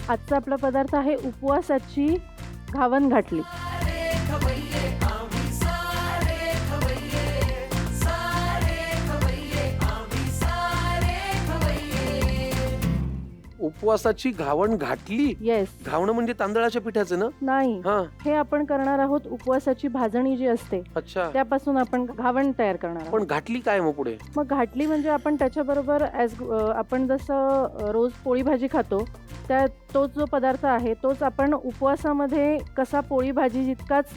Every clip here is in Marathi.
आजचा आपला पदार्थ आहे उपवासाची घावन घाटली. उपवासाची घावण घाटली. येस. घावणं म्हणजे तांदळाच्या पिठाचं ना? नाही, हा, हे आपण करणार आहोत उपवासाची भाजणी जी असते अच्छा. त्यापासून आपण घावण तयार करणार आहोत. पण घाटली काय मग पुढे? मग घाटली म्हणजे आपण त्याच्याबरोबर आपण जसं रोज पोळी भाजी खातो त्या तोच जो पदार्थ आहे तोच आपण उपवासामध्ये कसा पोळी भाजी जितकाच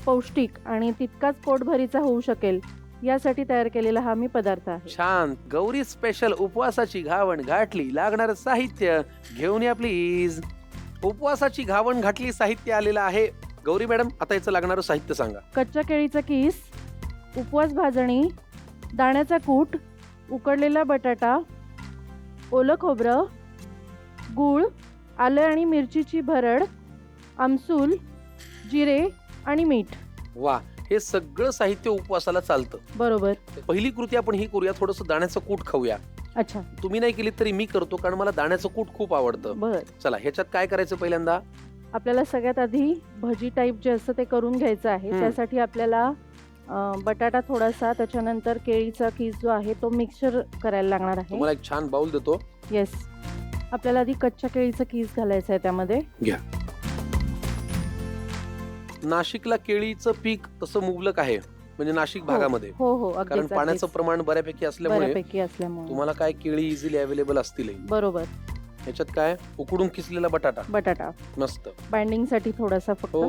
पौष्टिक आणि तितकाच पोटभरीचा होऊ शकेल यासाठी तयार केलेला हा मी पदार्थ आहे. छान. गौरी स्पेशल उपवासाची घावण घाटली. लागणार साहित्य घेऊन या प्लीज. उपवासाची घावण घाटली साहित्य आलेलं आहे. गौरी मॅडम, आता याचं लागणारं साहित्य सांगा. कच्च्या केळीचा किस, उपवास भाजणी, दाण्याचा कूट, उकडलेला बटाटा, ओलं खोबरं, गूळ, आलं आणि मिरचीची भरड, आमसूल, जिरे आणि मीठ. वा, हे सगळं साहित्य उपवासाला चालतं. बरोबर. पहिली कृती आपण ही करूया, थोडंसं दाण्याचं कूट खाऊया. अच्छा, तुम्ही नाही केली तरी मी करतो, कारण मला दाण्याचं कूट खूप आवडतं. बर. चला, ह्याच्यात काय करायचं पहिल्यांदा? आपल्याला सगळ्यात आधी भजी टाईप जे असतं ते करून घ्यायचं आहे. त्यासाठी आपल्याला बटाटा थोडासा, त्याच्यानंतर केळीचा किस जो आहे तो मिक्सचर करायला लागणार आहे. तुम्हाला एक छान बाउल देतो. येस. आपल्याला आधी कच्च्या केळीचा किस घालायचा आहे त्यामध्ये. घ्या. नाशिकला केळीचं पीक तसं मुबलक आहे, म्हणजे नाशिक भागामध्ये. हो हो, कारण अगदीच पाण्याचं प्रमाण बऱ्यापैकी असल्यामुळे असल्यामुळे तुम्हाला काय केळी इझिली अवेलेबल असतील. बरोबर. ह्याच्यात काय? उकडून किसलेला बटाटा. बटाटा मस्त. बाइंडिंग साठी थोडासा फक्त. हो.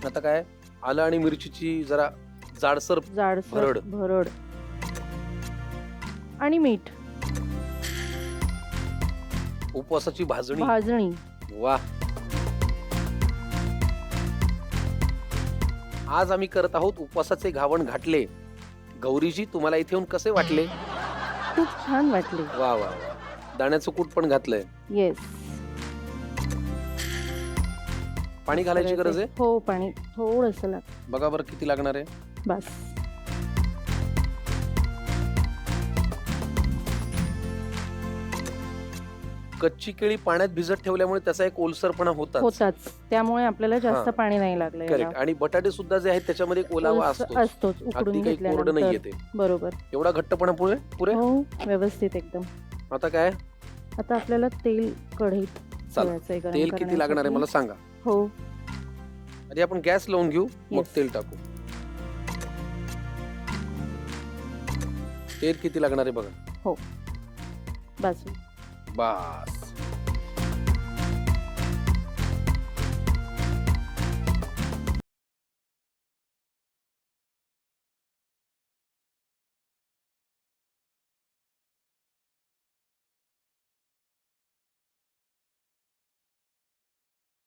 आता काय? आलं आणि मिरचीची जरा जाडसर जाडसर भरड आणि मीठ. उपवासाची भाजणी. वा. आज आम्ही करत आहोत उपवासाचे घावण घाटले. गौरीजी, तुम्हाला इथे येऊन कसे वाटले? खूप छान वाटले. वा वा वा. दाण्याचं कूट पण घातलंय. येस. पाणी घालायची गरज आहे? हो, पाणी थोडंसं लागतं. बघा बरं किती लागणार आहे. बस. कच्ची केळी पाण्यात भिजत ठेवल्यामुळे त्याचा एक ओलसरपणा होताच. त्यामुळे आपल्याला जास्त पाणी नाही लागलं. करेक्ट. आणि बटाटे सुद्धा जे आहेत त्याच्यामध्ये एक ओलावा असतोच. उकडून अगदी काही कोरडं नाहीये ते. बरोबर. एवढा घट्टपणा पुरे. हो, व्यवस्थित एकदम. आता काय? आता आपल्याला तेल कढईत ठेवायचंय गरम तेल किती लागणार आहे मला सांगा. हो. आधी आपण गॅस लावून घेऊ, मग Yes. तेल टाकू. तेल किती लागणार आहे बघा. हो, बस. बस.